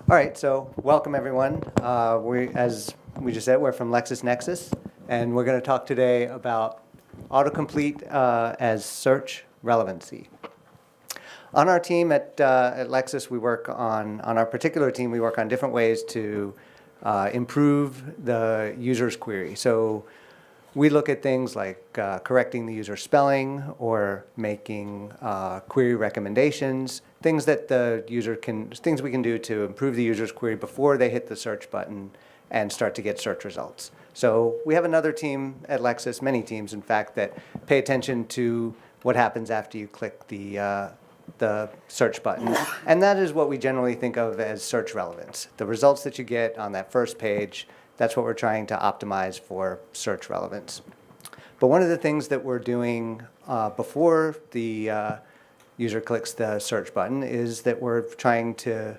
All right, so welcome everyone. As we just said, we're from LexisNexis, and we're going to talk today about autocomplete as search relevancy. On our team at Lexis, we work on our particular team, we work on different ways to improve the user's query. So we look at things like correcting the user spelling or making query recommendations, things that things we can do to improve the user's query before they hit the search button and start to get search results. So we have another team at Lexis, many teams in fact, that pay attention to what happens after you click the search button. And that is what we generally think of as search relevance. The results that you get on that first page, that's what we're trying to optimize for search relevance. But one of the things that we're doing before the user clicks the search button is that we're trying to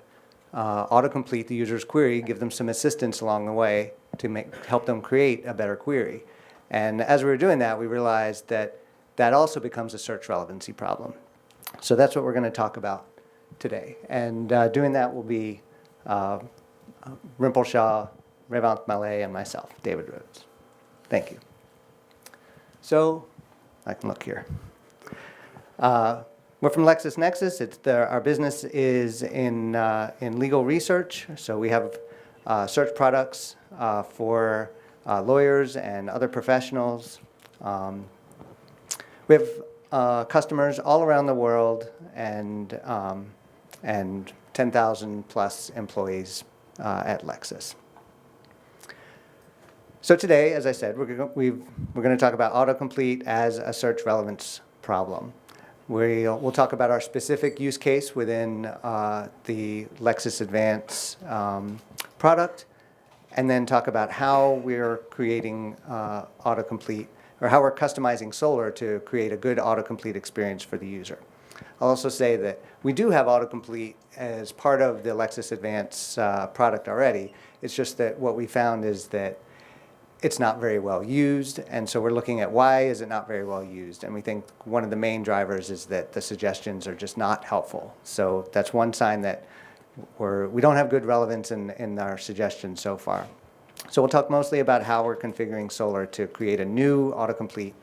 autocomplete the user's query, give them some assistance along the way to help them create a better query. And as we were doing that, we realized that that also becomes a search relevancy problem. So that's what we're going to talk about today. And doing that will be Rimple, Shah, Relevancy, and myself, David Rhodes. Thank you. So I can look here. We're from LexisNexis. Our business is in legal research. So we have search products for lawyers and other professionals. We have customers all around the world and 10,000 plus employees at Lexis. So today, as I said, we're going to talk about autocomplete as a search relevance problem. We'll talk about our specific use case within the Lexis Advance product, and then talk about how we're creating autocomplete, or how we're customizing Solr to create a good autocomplete experience for the user. I'll also say that we do have autocomplete as part of the Lexis Advance product already. It's just that what we found is that it's not very well used, and so we're looking at why is it not very well used. And we think one of the main drivers is that the suggestions are just not helpful. So that's one sign that we don't have good relevance in our suggestions so far. So we'll talk mostly about how we're configuring Solr to create a new autocomplete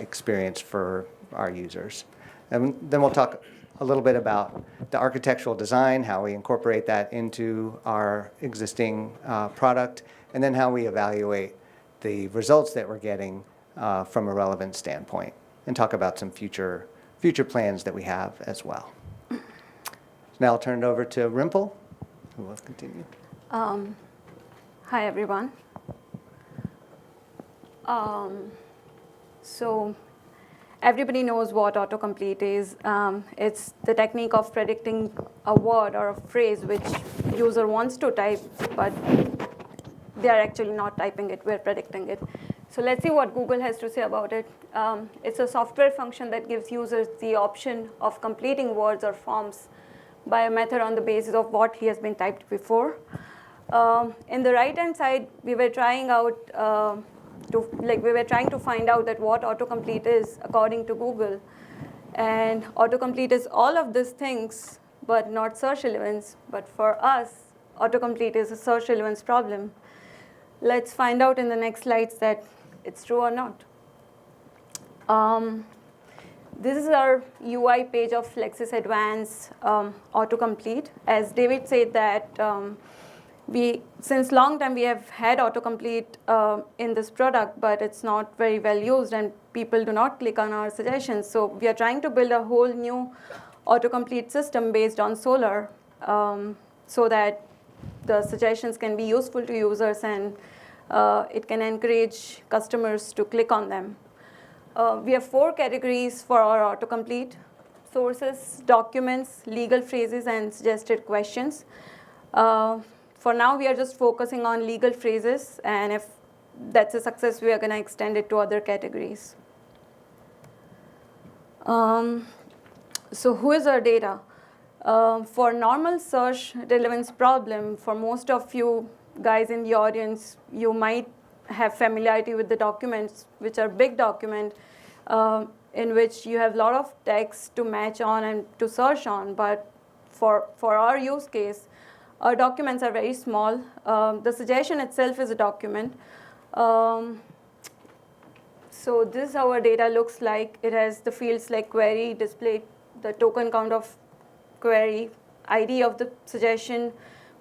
experience for our users. And then we'll talk a little bit about the architectural design, how we incorporate that into our existing product, and then how we evaluate the results that we're getting from a relevance standpoint, and talk about some future plans that we have as well. Now I'll turn it over to Rimple, who will continue. Hi, everyone. So everybody knows what autocomplete is. It's the technique of predicting a word or a phrase which user wants to type, but they are actually not typing it. We're predicting it. So let's see what Google has to say about it. It's a software function that gives users the option of completing words or forms by a method on the basis of what he has been typed before. In the right-hand side, we were trying to find out that what autocomplete is according to Google. And autocomplete is all of these things, but not search relevance. But for us, autocomplete is a search relevance problem. Let's find out in the next slides that it's true or not. This is our UI page of Lexis Advance autocomplete. As David said that since long time we have had autocomplete in this product, but it's not very well used and people do not click on our suggestions. So we are trying to build a whole new autocomplete system based on Solr so that the suggestions can be useful to users and it can encourage customers to click on them. We have 4 categories for our autocomplete: sources, documents, legal phrases, and suggested questions. For now, we are just focusing on legal phrases, and if that's a success, we are going to extend it to other categories. So who is our data? For normal search relevance problem, for most of you guys in the audience, you might have familiarity with the documents, which are big document, in which you have a lot of text to match on and to search on. But for our use case, Our documents are very small. The suggestion itself is a document. So this is how our data looks like. It has the fields like query, display, the token count of query, ID of the suggestion,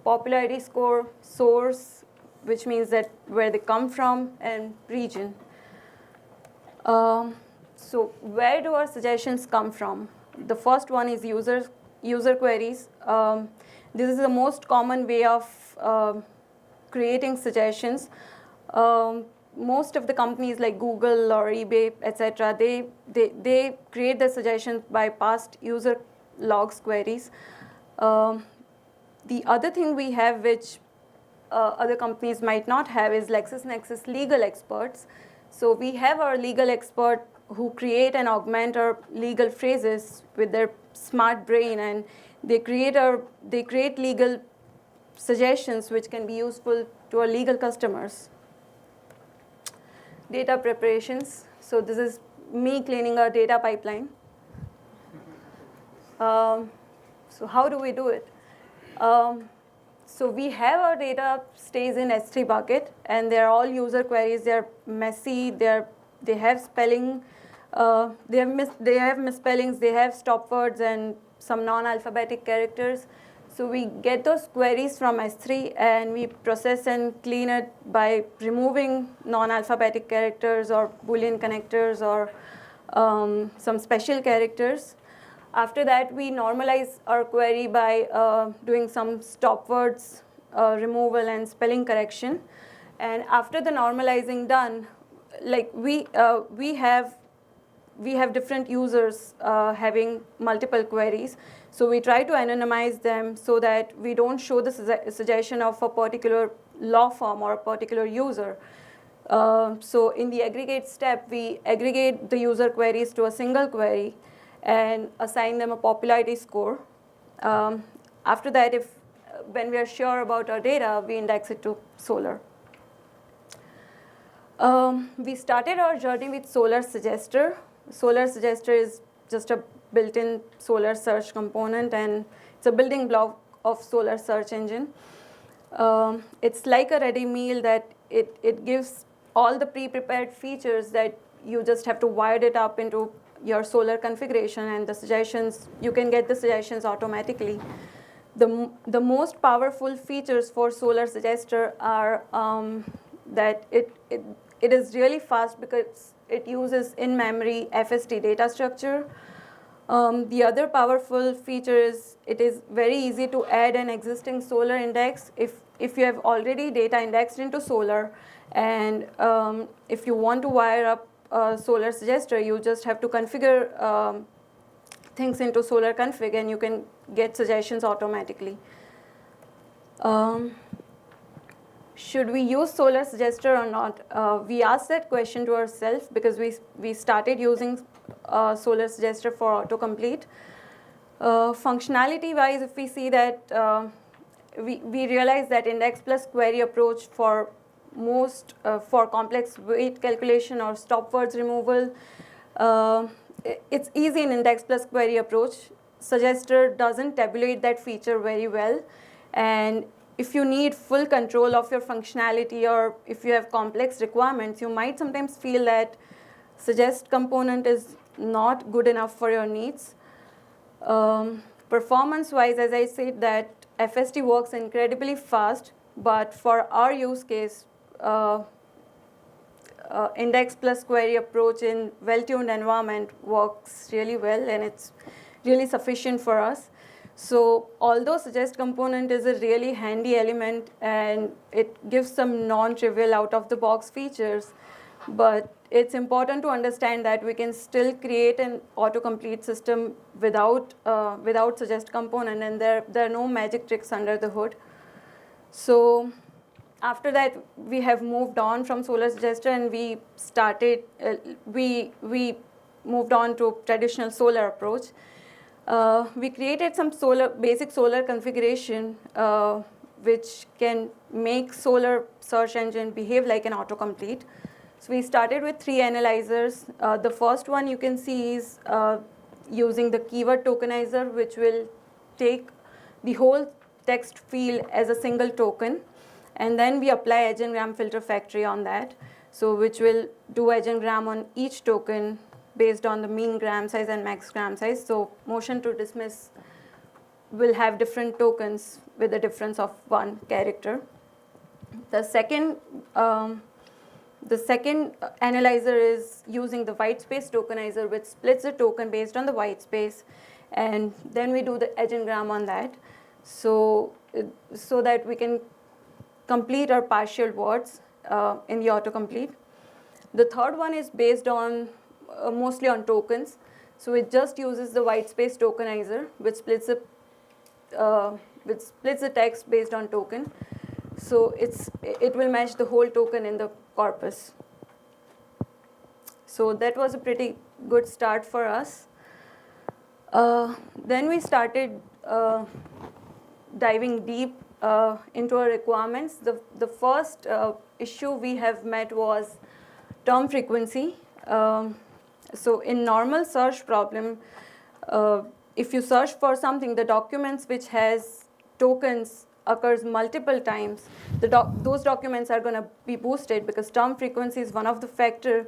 popularity score, source, which means that where they come from, and region. So where do our suggestions come from? The first one is user queries. This is the most common way of creating suggestions. Most of the companies like Google or eBay, etc., they create the suggestions by past user logs queries. The other thing we have, which other companies might not have, is LexisNexis legal experts. So we have our legal expert who create and augment our legal phrases with their smart brain, and they create legal suggestions which can be useful to our legal customers. Data preparations. So this is me cleaning our data pipeline. So how do we do it? So we have our data stays in S3 bucket, and they're all user queries. They're messy. They have spelling. They have misspellings. They have stop words and some non-alphabetic characters. So we get those queries from S3, and we process and clean it by removing non-alphabetic characters or Boolean connectors or some special characters. After that, we normalize our query by doing some stop words removal and spelling correction. And after the normalizing done, like we have different users having multiple queries. So we try to anonymize them so that we don't show the suggestion of a particular law firm or a particular user. So in the aggregate step, we aggregate the user queries to a single query and assign them a popularity score. After that, when we are sure about our data, we index it to Solr. We started our journey with Solr Suggester. Solr Suggester is just a built-in Solr search component, and it's a building block of Solr search engine. It's like a ready meal that it gives all the pre-prepared features that you just have to wire it up into your Solr configuration, and the suggestions, you can get the suggestions automatically. The most powerful features for Solr Suggester are that it is really fast because it uses in-memory FST data structure. The other powerful feature is it is very easy to add an existing Solr index if you have already data indexed into Solr, and if you want to wire up Solr Suggester, you just have to configure things into Solr config, and you can get suggestions automatically. Should we use Solr Suggester or not? We asked that question to ourselves because we started using Solr Suggester for autocomplete. Functionality-wise, if we see that we realize that index plus query approach for most for complex weight calculation or stop words removal, it's easy in index plus query approach. Suggester doesn't tabulate that feature very well, and if you need full control of your functionality or if you have complex requirements, you might sometimes feel that suggest component is not good enough for your needs. Performance-wise, as I said, that FST works incredibly fast, but for our use case, index plus query approach in well-tuned environment works really well, and it's really sufficient for us. So although suggest component is a really handy element and it gives some non-trivial out-of-the-box features, but it's important to understand that we can still create an autocomplete system without suggest component, and there are no magic tricks under the hood. So after that, we have moved on from Solr Suggester, and we started, we moved on to traditional Solr approach. We created some basic Solr configuration, which can make Solr search engine behave like an autocomplete. So we started with 3 analyzers. The first one you can see is using the keyword tokenizer, which will take the whole text field as a single token. And then we apply agengram filter factory on that, so which will do agengram on each token based on the mean gram size and max gram size. So motion to dismiss will have different tokens with a difference of 1 character. The second analyzer is using the white space tokenizer, which splits the token based on the white space, and then we do the agengram on that, so that we can complete our partial words in the autocomplete. The third one is based on mostly on tokens, so it just uses the white space tokenizer, which splits the text based on token. So it will match the whole token in the corpus. So that was a pretty good start for us. Then we started diving deep into our requirements. The first issue we have met was term frequency. So in normal search problem, if you search for something, the documents which has tokens occurs multiple times, those documents are going to be boosted, because term frequency is one of the factor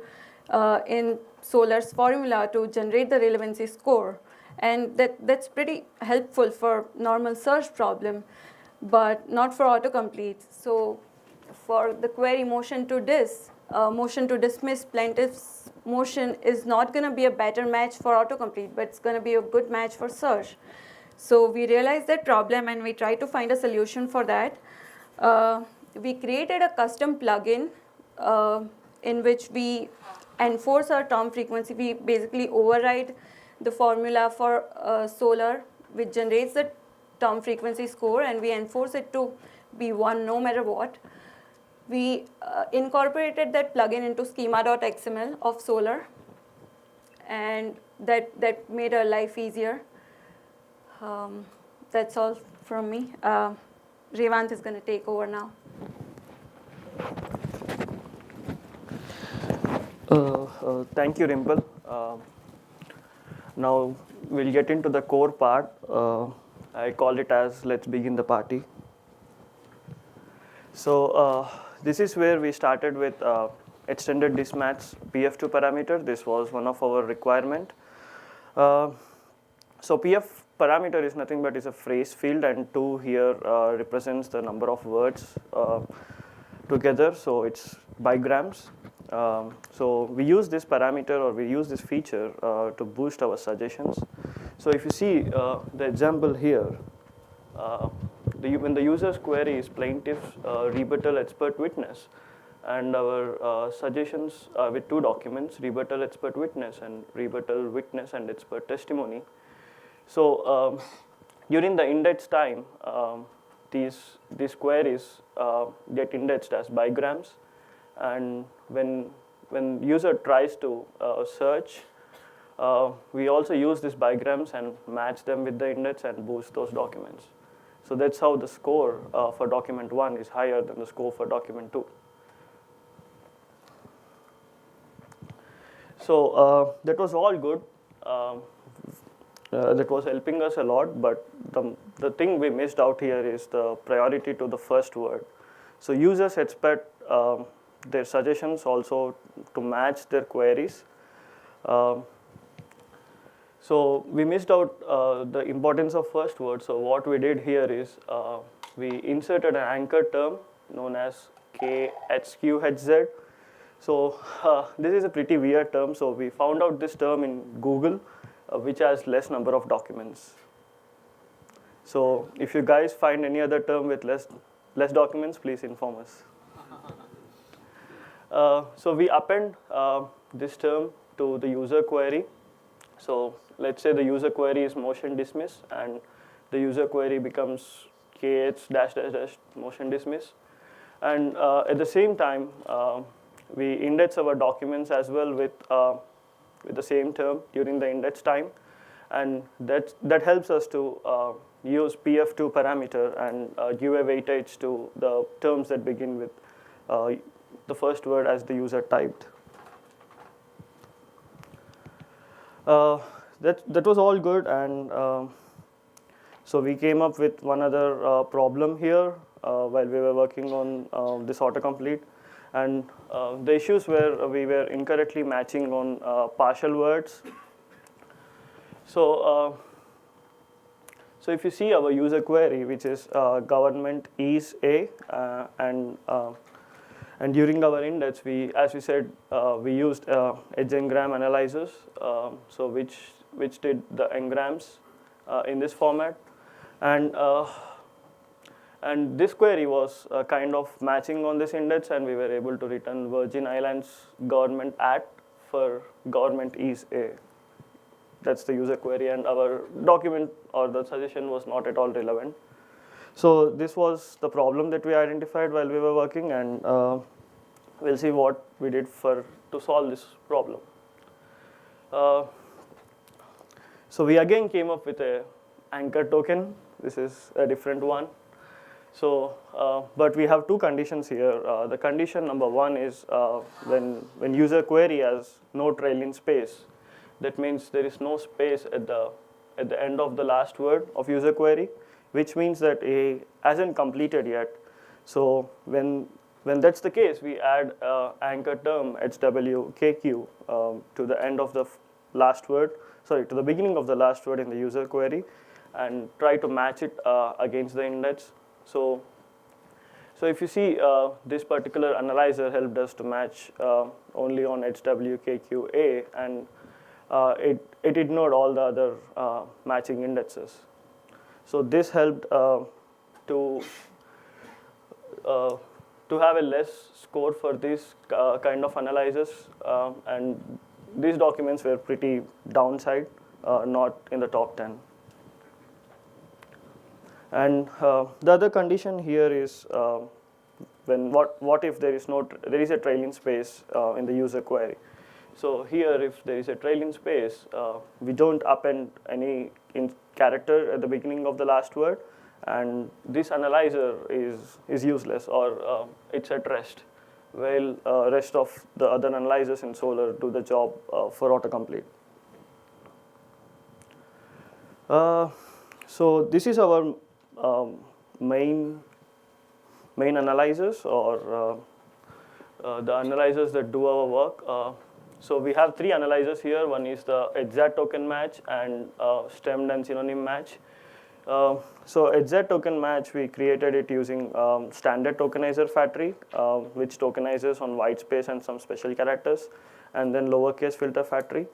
in Solr's formula to generate the relevancy score. And that's pretty helpful for normal search problem, but not for autocomplete. So for the query motion to dismiss plaintiff's motion is not going to be a better match for autocomplete, but it's going to be a good match for search. So we realized that problem and we tried to find a solution for that. We created a custom plugin in which we enforce our term frequency. We basically override the formula for Solr, which generates the term frequency score, and we enforce it to be 1 no matter what. We incorporated that plugin into schema.xml of Solr, and that made our life easier. That's all from me. Revant is going to take over now. Thank you, Rimple. Now we'll get into the core part. I call it as let's begin the party. So this is where we started with extended mismatch PF2 parameter. This was one of our requirement. So PF parameter is nothing but is a phrase field, and 2 here represents the number of words together. So it's bigrams. So we use this parameter, or we use this feature to boost our suggestions. So if you see the example here, when the user's query is plaintiff's rebuttal expert witness, and our suggestions with 2 documents, rebuttal expert witness and rebuttal witness and expert testimony. So during the index time, these queries get indexed as bigrams, and when user tries to search, we also use these bigrams and match them with the index and boost those documents. So that's how the score for document 1 is higher than the score for document 2. So that was all good. That was helping us a lot, but the thing we missed out here is the priority to the first word. So users expect their suggestions also to match their queries. So we missed out the importance of first word. So what we did here is we inserted an anchor term known as KHQHZ. So this is a pretty weird term. So we found out this term in Google, which has less number of documents. So if you guys find any other term with less documents, please inform us. So we append this term to the user query. So let's say the user query is motion dismiss, and the user query becomes KH motion dismiss. And at the same time, we index our documents as well with the same term during the index time. And that helps us to use PF2 parameter and give a weightage to the terms that begin with the first word as the user typed. That was all good, and So we came up with one other problem here while we were working on this autocomplete. And the issues were we were incorrectly matching on partial words. So, so if you see our user query, which is government is A, and during our index, as we said, we used edge engram analyzers, so which did the engrams in this format, and this query was kind of matching on this index, and we were able to return Virgin Islands government at for government is A. That's the user query, and our document or the suggestion was not at all relevant. So this was the problem that we identified while we were working, and we'll see what we did to solve this problem. So we again came up with a anchor token. This is a different one. So, but we have two conditions here. The condition number one is when user query has no trailing space. That means there is no space at the end of the last word of user query, which means that A hasn't completed yet. So when that's the case, we add anchor term HWKQ to the end of the last word, to the beginning of the last word in the user query, and try to match it against the index. So if you see, this particular analyzer helped us to match only on HWKQA, and it ignored all the other matching indexes. So this helped to have a less score for these kind of analyzers, and these documents were pretty downside, not in the top 10. And the other condition here is what if there is a trailing space in the user query. So here, if there is a trailing space, we don't append any character at the beginning of the last word, and this analyzer is useless, or it's at rest, while rest of the other analyzers in Solr do the job for autocomplete. So this is our main analyzers, or the analyzers that do our work. So we have three analyzers here. One is the exact token match and stemmed and synonym match. So exact token match, we created it using standard tokenizer factory, which tokenizes on white space and some special characters, and then lowercase filter factory.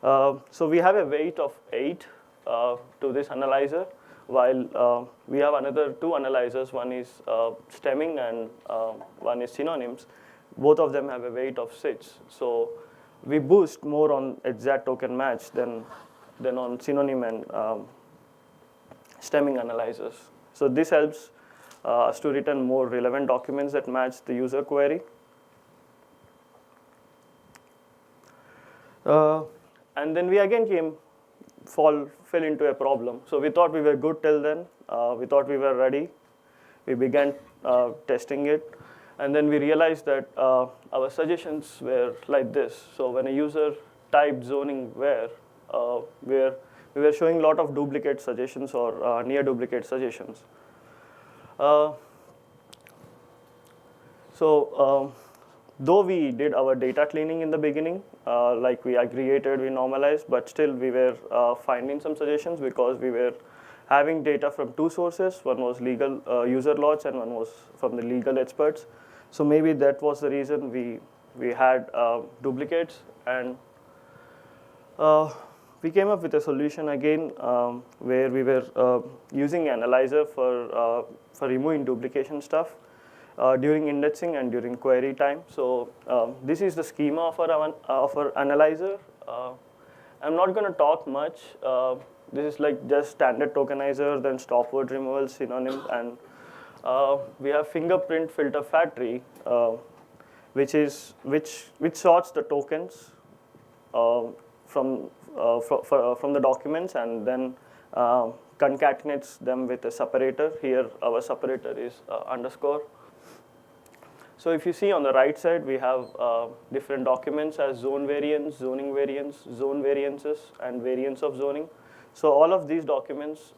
So we have a weight of 8 to this analyzer, while we have another two analyzers. One is stemming and one is synonyms. Both of them have a weight of 6. So we boost more on exact token match than on synonym and stemming analyzers. So this helps us to return more relevant documents that match the user query. And then we again fell into a problem. So we thought we were good till then. We thought we were ready. We began testing it. And then we realized that our suggestions were like this. So when a user typed zoning where, we were showing a lot of duplicate suggestions or near duplicate suggestions. Though we did our data cleaning in the beginning, like we aggregated, we normalized, but still we were finding some suggestions because we were having data from two sources. One was legal user logs and one was from the legal experts. So maybe that was the reason we had duplicates, and we came up with a solution again where we were using an analyzer for removing duplication stuff during indexing and during query time. So this is the schema of our analyzer. I'm not going to talk much. This is like just standard tokenizer, then stop word removal, synonym, and we have fingerprint filter factory, which sorts the tokens from the documents and then concatenates them with a separator. Here our separator is underscore. So if you see on the right side, we have different documents as zone variants, zoning variants, zone variances, and variants of zoning. So all of these documents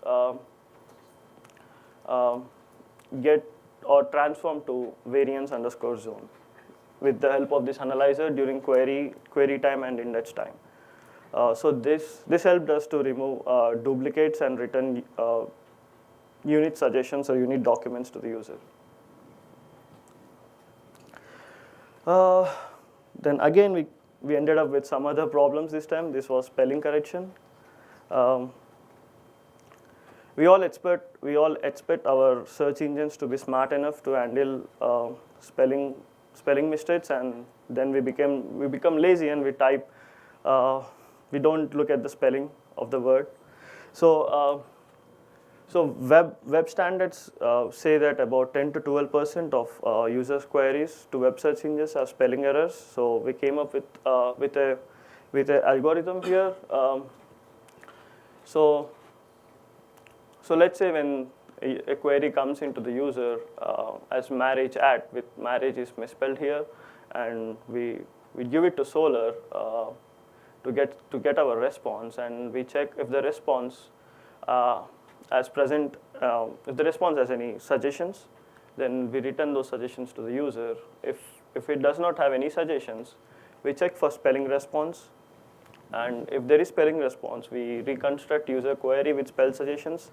get or transform to variance underscore zone with the help of this analyzer during query time and index time. So this helped us to remove duplicates and return unit suggestions or unit documents to the user. Then again, we ended up with some other problems this time. This was spelling correction. We all expect our search engines to be smart enough to handle spelling mistakes, and then we become lazy and we type. We don't look at the spelling of the word. So web standards say that about 10 to 12% of users' queries to web search engines have spelling errors. So we came up with a algorithm here. So let's say when a query comes into the user as marriage at, with marriage is misspelled here, and we give it to Solar to get our response, and we check if the response as present, if the response has any suggestions, then we return those suggestions to the user. If it does not have any suggestions, we check for spelling response, and if there is spelling response, we reconstruct user query with spell suggestions.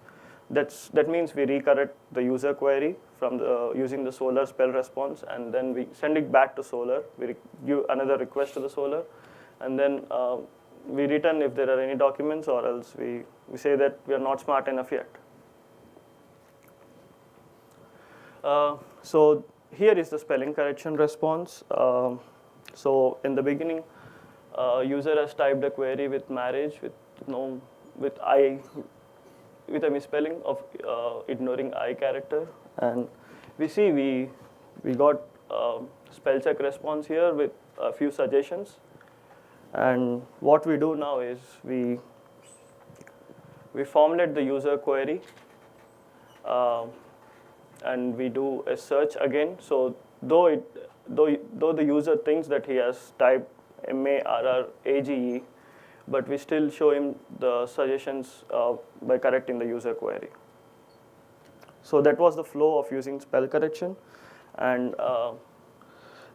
That means we recorrect the user query from using the Solar spell response, and then we send it back to Solar. We give another request to the Solar, and then we return if there are any documents, or else we say that we are not smart enough yet. So here is the spelling correction response. So in the beginning, user has typed a query with marriage with a misspelling of ignoring I character, and we see we got spell check response here with a few suggestions. And what we do now is we formulate the user query, and we do a search again. So though the user thinks that he has typed MARRAGE, but we still show him the suggestions by correcting the user query. So that was the flow of using spell correction, and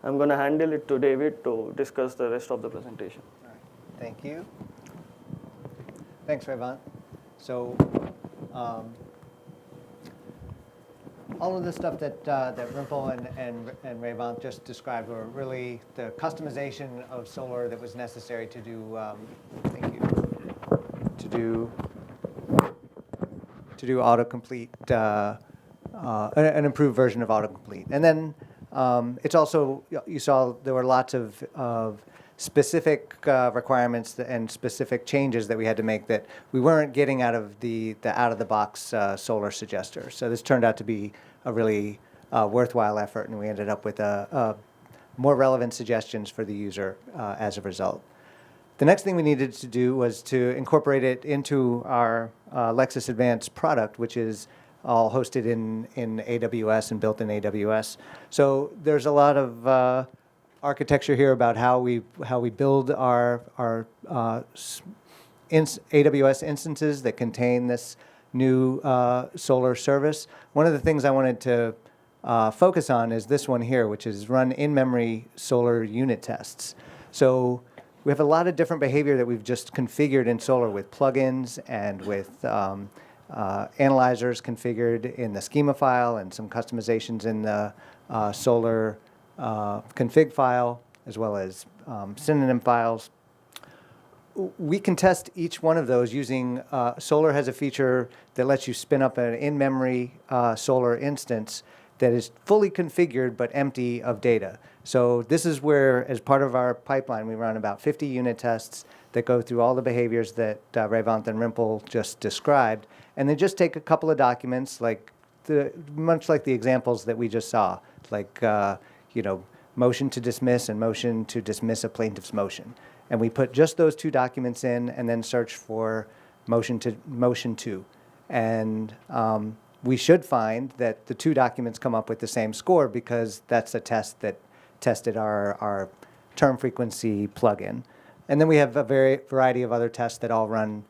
I'm going to handle it to David to discuss the rest of the presentation. All right. Thank you. Thanks, Revant. So all of the stuff that Rimple and Revant just described were really the customization of Solar that was necessary to do. Thank you. To do autocomplete, an improved version of autocomplete, and then it's also, you saw there were lots of specific requirements and specific changes that we had to make that we weren't getting out of the out-of-the-box Solar suggester. So this turned out to be a really worthwhile effort, and we ended up with more relevant suggestions for the user as a result. The next thing we needed to do was to incorporate it into our Lexis Advanced product, which is all hosted in AWS and built in AWS. So there's a lot of architecture here about how we build our AWS instances that contain this new Solar service. One of the things I wanted to focus on is this one here, which is run in-memory Solar unit tests. So we have a lot of different behavior that we've just configured in Solar with plugins and with analyzers configured in the schema file and some customizations in the Solar config file, as well as synonym files. We can test each one of those using, Solar has a feature that lets you spin up an in-memory Solar instance that is fully configured but empty of data. So this is where, as part of our pipeline, we run about 50 unit tests that go through all the behaviors that Revant and Rimple just described, and they just take a couple of documents, like much like the examples that we just saw, like motion to dismiss and motion to dismiss a plaintiff's motion. And we put just those two documents in and then search for motion to. And we should find that the two documents come up with the same score because that's a test that tested our term frequency plugin. And then we have a variety of other tests that all run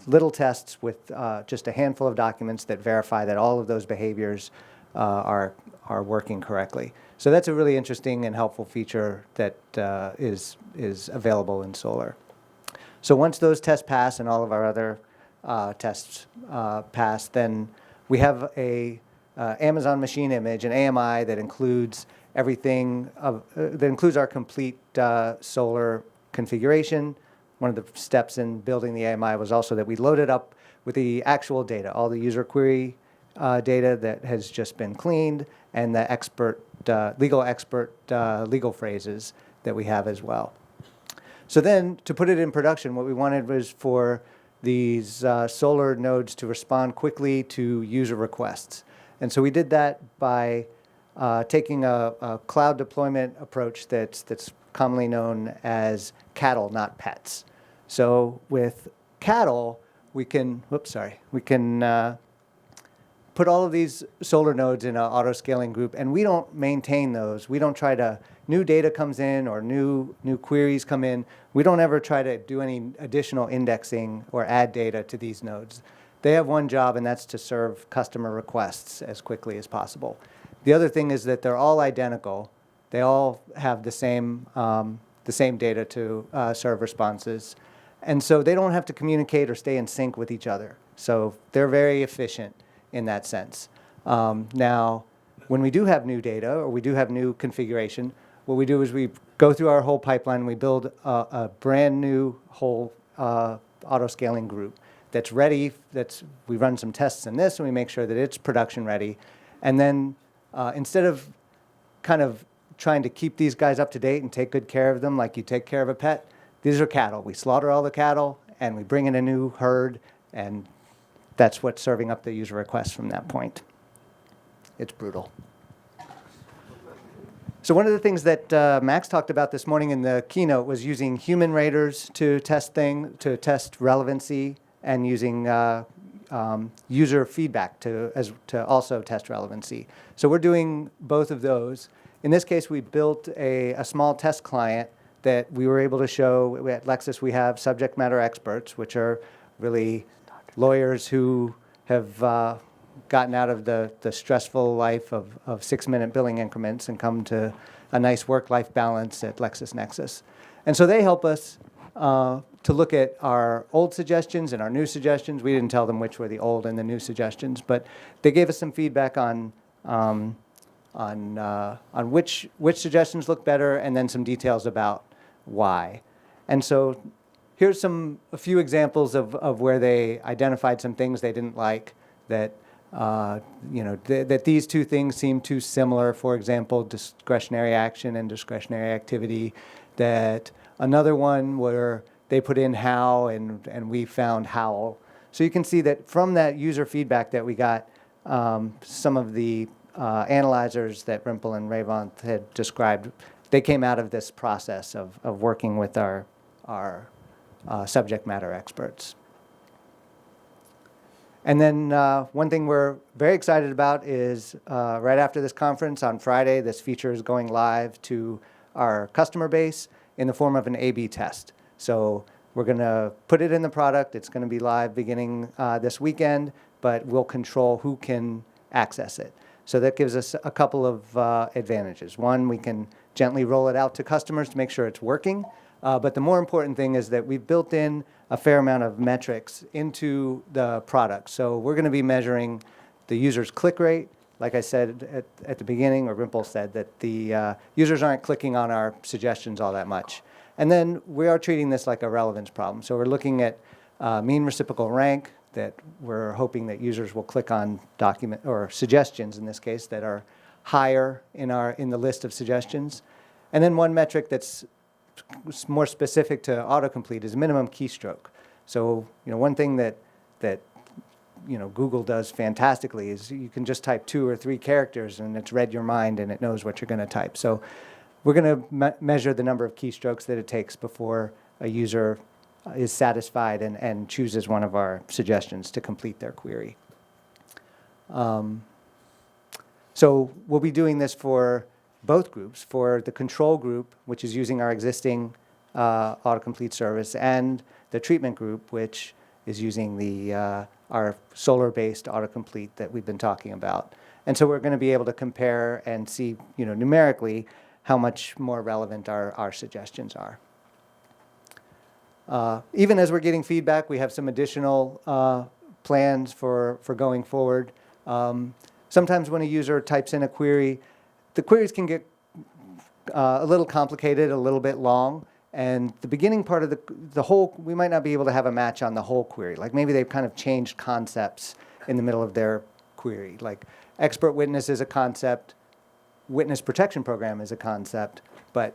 little tests with just a handful of documents that verify that all of those behaviors are working correctly. So that's a really interesting and helpful feature that is available in Solar. So once those tests pass and all of our other tests pass, then we have a Amazon machine image, an AMI that includes everything that includes our complete Solar configuration. One of the steps in building the AMI was also that we loaded up with the actual data, all the user query data that has just been cleaned, and the legal phrases that we have as well. So then, to put it in production, what we wanted was for these Solar nodes to respond quickly to user requests. And so we did that by taking a cloud deployment approach that's commonly known as cattle, not pets. So with cattle, we can put all of these Solar nodes in an auto-scaling group, and we don't maintain those. We don't try to, new data comes in or new queries come in. We don't ever try to do any additional indexing or add data to these nodes. They have one job, and that's to serve customer requests as quickly as possible. The other thing is that they're all identical. They all have the same data to serve responses. And so they don't have to communicate or stay in sync with each other. So they're very efficient in that sense. Now, when we do have new data or we do have new configuration, what we do is we go through our whole pipeline and we build a brand new whole auto-scaling group that's ready. We run some tests in this and we make sure that it's production ready. And then instead of kind of trying to keep these guys up to date and take good care of them like you take care of a pet, these are cattle. We slaughter all the cattle and we bring in a new herd, and that's what's serving up the user requests from that point. It's brutal. So one of the things that Max talked about this morning in the keynote was using human raters to test relevancy, and using user feedback to also test relevancy. So we're doing both of those. In this case, we built a small test client that we were able to show. At Lexis, we have subject matter experts, which are really lawyers who have gotten out of the stressful life of 6-minute billing increments and come to a nice work-life balance at LexisNexis. And so they help us to look at our old suggestions and our new suggestions. We didn't tell them which were the old and the new suggestions, but they gave us some feedback on which suggestions look better, and then some details about why. And so here's a few examples of where they identified some things they didn't like, that that these two things seem too similar. For example, discretionary action and discretionary activity. That another one where they put in how and we found howl. So you can see that from that user feedback that we got, some of the analyzers that Rimple and Relevance had described, they came out of this process of working with our subject matter experts. And then one thing we're very excited about is right after this conference on Friday, this feature is going live to our customer base in the form of an A/B test. So we're going to put it in the product. It's going to be live beginning this weekend, but we'll control who can access it. So that gives us a couple of advantages. One, we can gently roll it out to customers to make sure it's working. But the more important thing is that we've built in a fair amount of metrics into the product. So we're going to be measuring the user's click rate. Like I said at the beginning, or Rimple said, that the users aren't clicking on our suggestions all that much. And then we are treating this like a relevance problem. So we're looking at mean reciprocal rank, that we're hoping that users will click on document or suggestions in this case that are higher in the list of suggestions. And then one metric that's more specific to autocomplete is minimum keystroke. So one thing that Google does fantastically is you can just type 2 or 3 characters and it's read your mind and it knows what you're going to type. So we're going to measure the number of keystrokes that it takes before a user is satisfied and chooses one of our suggestions to complete their query. So we'll be doing this for both groups, for the control group, which is using our existing autocomplete service, and the treatment group, which is using our solar-based autocomplete that we've been talking about. And so we're going to be able to compare and see, numerically, how much more relevant our suggestions are. Even as we're getting feedback, we have some additional plans for going forward. Sometimes when a user types in a query, the queries can get a little complicated, a little bit long, and the beginning part of the whole, we might not be able to have a match on the whole query. Like maybe they've kind of changed concepts in the middle of their query. Like expert witness is a concept, witness protection program is a concept, but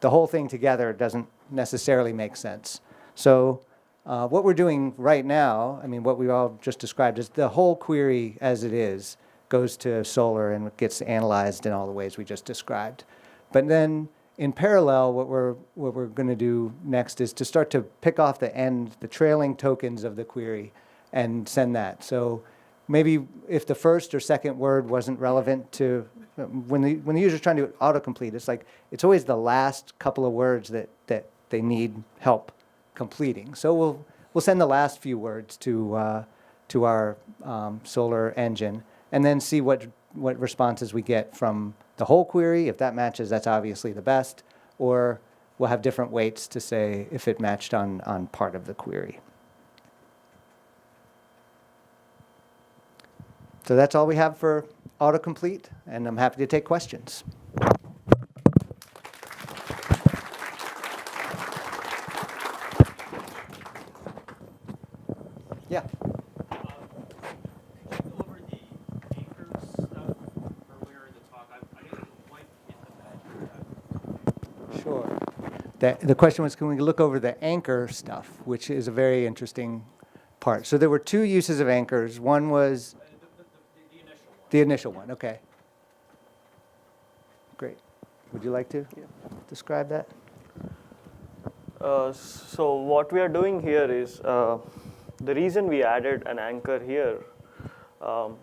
the whole thing together doesn't necessarily make sense. So what we're doing right now, I mean, what we all just described is the whole query as it is goes to Solar and gets analyzed in all the ways we just described. But then in parallel, what we're going to do next is to start to pick off the end, the trailing tokens of the query, and send that. So maybe if the first or second word wasn't relevant to when the user's trying to do autocomplete, it's always the last couple of words that they need help completing. So we'll send the last few words to our Solar engine, and then see what responses we get from the whole query. If that matches, that's obviously the best. Or we'll have different weights to say if it matched on part of the query. So that's all we have for autocomplete, and I'm happy to take questions. Yeah. Sure. The question was, can we look over the anchor stuff, which is a very interesting part. So there were two uses of anchors. One was the initial one. Okay. Great. Would you like to describe that? So what we are doing here is, the reason we added an anchor here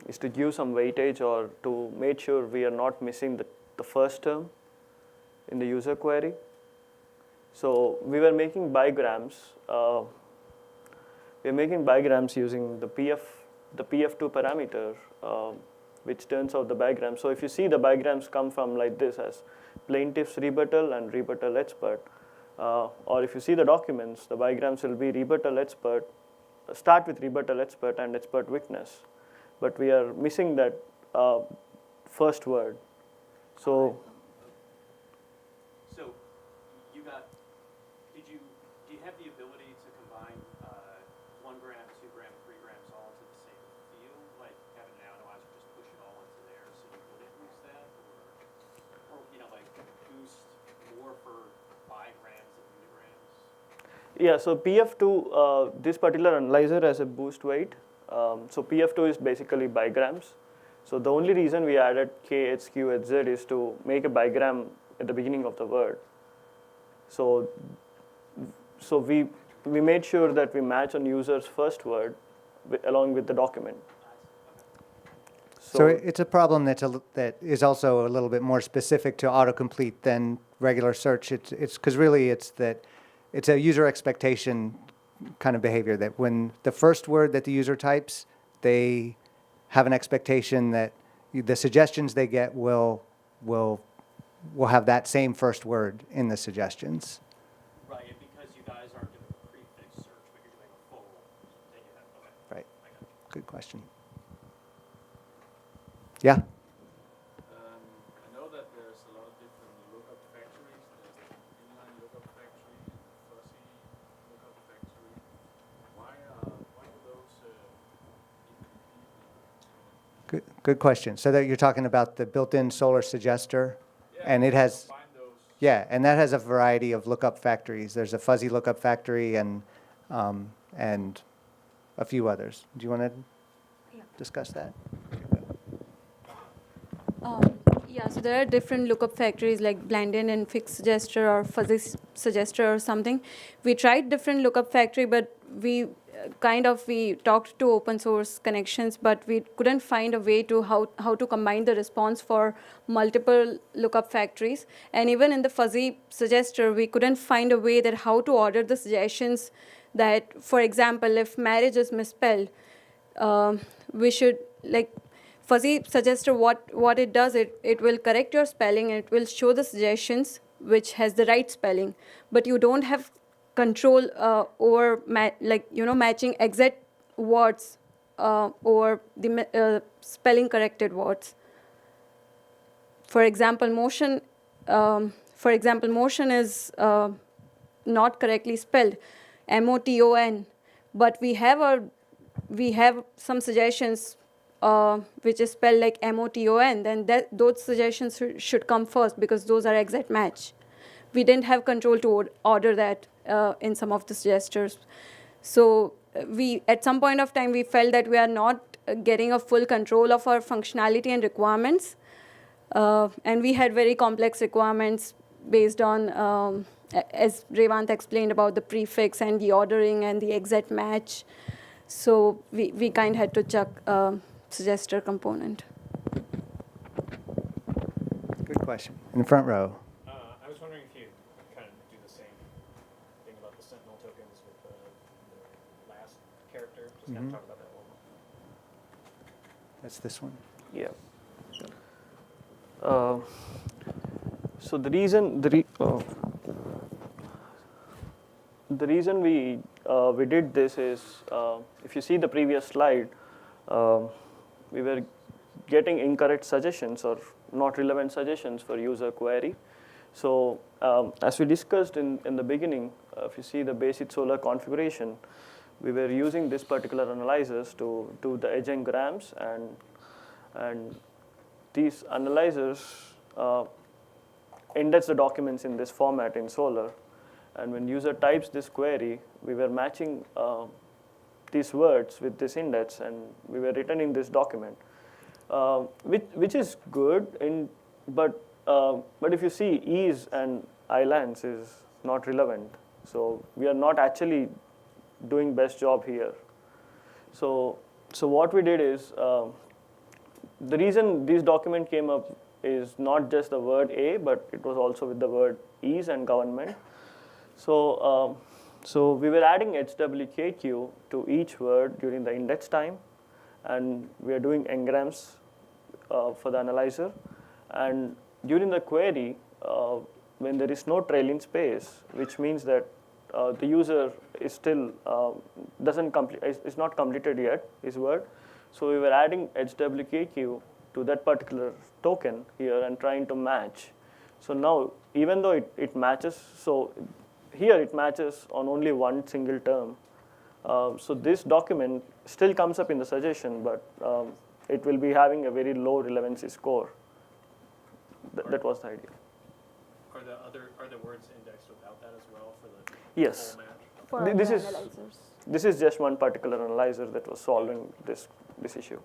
is to give some weightage or to make sure we are not missing the first term in the user query. So we were making bigrams. We are making bigrams using the PF2 parameter, which turns out the bigram. So if you see the bigrams come from like this as plaintiff's rebuttal and rebuttal expert, or if you see the documents, the bigrams will be rebuttal expert, start with rebuttal expert and expert witness. But we are missing that first word. So do you have the ability to combine 1 gram, 2 gram, 3 grams all into the same field, like have an analyzer just push it all into there so you wouldn't lose that, or like boost more for bigrams and unigrams? yeah, so PF2, this particular analyzer has a boost weight. So PF2 is basically bigrams. So the only reason we added K, H, Q, H, Z is to make a bigram at the beginning of the word. So we made sure that we match on user's first word along with the document. So it's a problem that is also a little bit more specific to autocomplete than regular search. It's because really it's a user expectation kind of behavior that when the first word that the user types, they have an expectation that the suggestions they get will have that same first word in the suggestions. Right, and because you guys aren't doing a prefix search, but you're doing a full, then you have, okay. Right. I got it. Good question. Yeah? I know that there's a lot of different lookup factories. There's the inline lookup factory and the fuzzy lookup factory. Why do those Good question. So that you're talking about the built-in Solar Suggester, and it has, combine those? yeah, and that has a variety of lookup factories. There's a fuzzy lookup factory and a few others. Do you want to discuss that? Yeah, so there are different lookup factories like blind-in and fixed suggester or fuzzy suggester or something. We tried different lookup factory, but we we talked to open source connections, but we couldn't find a way to how to combine the response for multiple lookup factories. And even in the fuzzy suggester, we couldn't find a way that how to order the suggestions that, for example, if marriage is misspelled, we should, like, fuzzy suggester, what it does, it will correct your spelling and it will show the suggestions which has the right spelling, but you don't have control over matching exact words over the spelling corrected words. For example, motion is not correctly spelled, MOTON, but we have some suggestions which is spelled like MOTON, then those suggestions should come first because those are exact match. We didn't have control to order that in some of the suggesters. So at some point of time, we felt that we are not getting a full control of our functionality and requirements. And we had very complex requirements based on, as Revant explained about the prefix and the ordering and the exact match. So we kind of had to chuck suggester component. Good question. In the front row. I was wondering if you kind of do the same thing about the sentinel tokens with the last character. Just kind of talk about that a little more. That's this one. Yeah. So the reason we did this is, if you see the previous slide, we were getting incorrect suggestions or not relevant suggestions for user query. So as we discussed in the beginning, if you see the basic Solar configuration, we were using this particular analyzers to do the edge engrams, and these analyzers index the documents in this format in Solar. And when user types this query, we were matching these words with this index, and we were returning this document, which is good. But if you see, ease and ILANS is not relevant. So we are not actually doing best job here. So what we did is, the reason this document came up is not just the word A, but it was also with the word ease and government. So we were adding HWKQ to each word during the index time, and we are doing engrams for the analyzer. And during the query, when there is no trailing space, which means that the user is still is not completed yet his word. So we were adding HWKQ to that particular token here and trying to match. So now, even though it matches, so here it matches on only one single term. So this document still comes up in the suggestion, but it will be having a very low relevancy score. That was the idea. Are the words indexed without that as well for the Yes. whole match? For This the is- analyzers. This is just one particular analyzer that was solving this issue.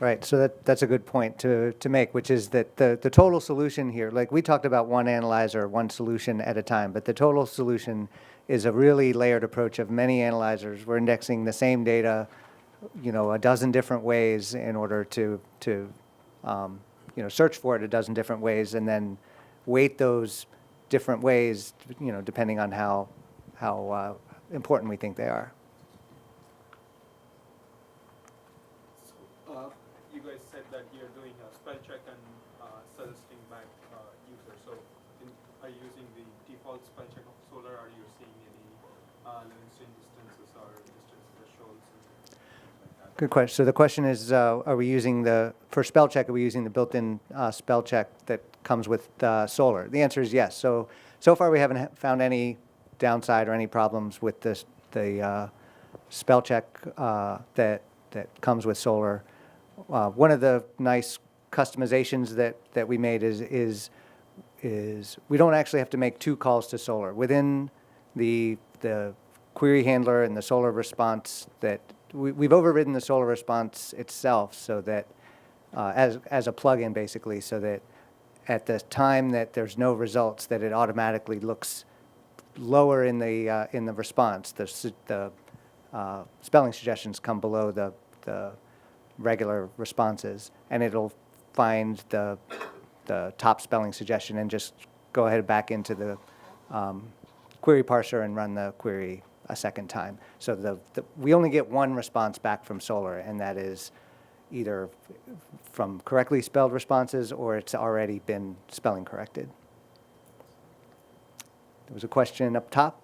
Right, so that's a good point to make, which is that the total solution here, like we talked about one analyzer, one solution at a time, but the total solution is a really layered approach of many analyzers. We're indexing the same data, a dozen different ways in order to search for it a dozen different ways, and then weight those different ways, depending on how important we think they are. You guys said that you're doing a spell check and suggesting back user. So are you using the default spell check of Solar? Are you seeing any Livingston distances or distances of shoals and like that? Good question. So the question is, are we using for spell check, are we using the built-in spell check that comes with Solar? The answer is yes. So far we haven't found any downside or any problems with the spell check that comes with Solar. One of the nice customizations that we made is we don't actually have to make two calls to Solar. Within the query handler and the Solar response, that we've overridden the Solar response itself, so that as a plugin basically, so that at the time that there's no results, that it automatically looks lower in the response. The spelling suggestions come below the regular responses, and it'll find the top spelling suggestion and just go ahead back into the query parser and run the query a second time. So we only get one response back from Solar, and that is either from correctly spelled responses or it's already been spelling corrected. There was a question up top.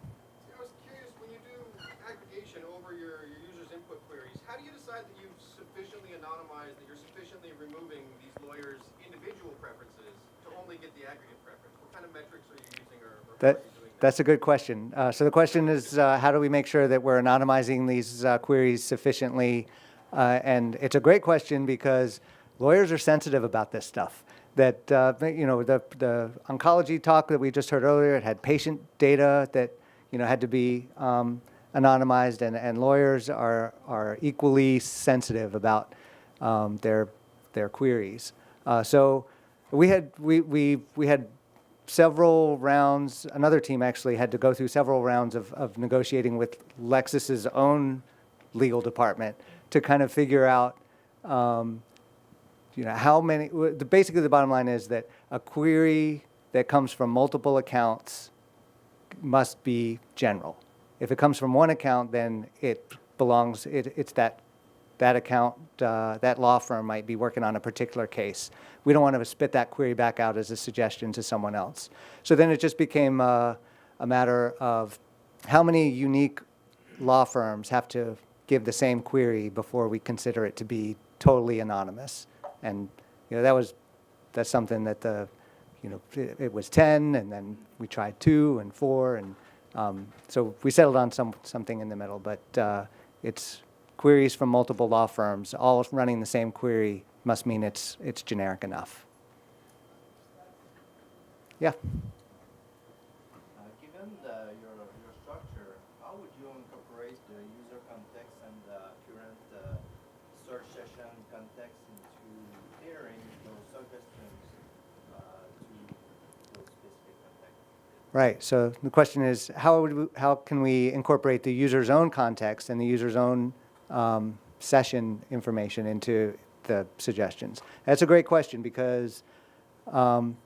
I was curious, when you do aggregation over your users' input queries, how do you decide that you've sufficiently anonymized, that you're sufficiently removing these lawyers' individual preferences to only get the aggregate preference? What kind of metrics are you using, or how are you doing that? That's a good question. So the question is, how do we make sure that we're anonymizing these queries sufficiently? And it's a great question because lawyers are sensitive about this stuff. That the oncology talk that we just heard earlier, it had patient data that had to be anonymized, and lawyers are equally sensitive about their queries. So we had several rounds. Another team actually had to go through several rounds of negotiating with Lexis's own legal department to kind of figure out. How many, basically the bottom line is that a query that comes from multiple accounts must be general. If it comes from one account, then it belongs, it's that account, that law firm might be working on a particular case. We don't want to spit that query back out as a suggestion to someone else. So then it just became a matter of how many unique law firms have to give the same query before we consider it to be totally anonymous. And that's something that it was 10, and then we tried 2 and 4, and so we settled on something in the middle. But it's queries from multiple law firms all running the same query must mean it's generic enough. Yeah. Given your structure, how would you incorporate the user context and the current search session context into tailoring those suggestions to those specific contexts? Right. So the question is, how can we incorporate the user's own context and the user's own session information into the suggestions? That's a great question because when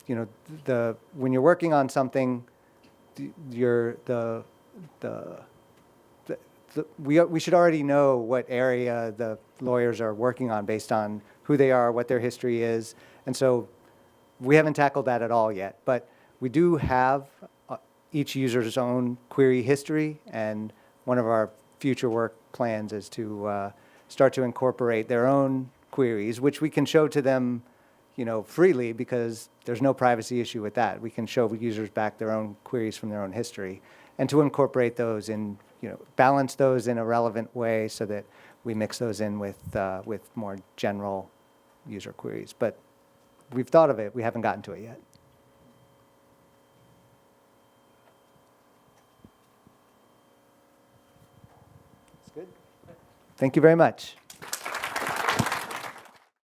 you're working on something, we should already know what area the lawyers are working on based on who they are, what their history is, and so we haven't tackled that at all yet. But we do have each user's own query history, and one of our future work plans is to start to incorporate their own queries, which we can show to them, freely because there's no privacy issue with that. We can show users back their own queries from their own history, and to incorporate those in, balance those in a relevant way so that we mix those in with more general user queries. But we've thought of it. We haven't gotten to it yet. That's good. Thank you very much.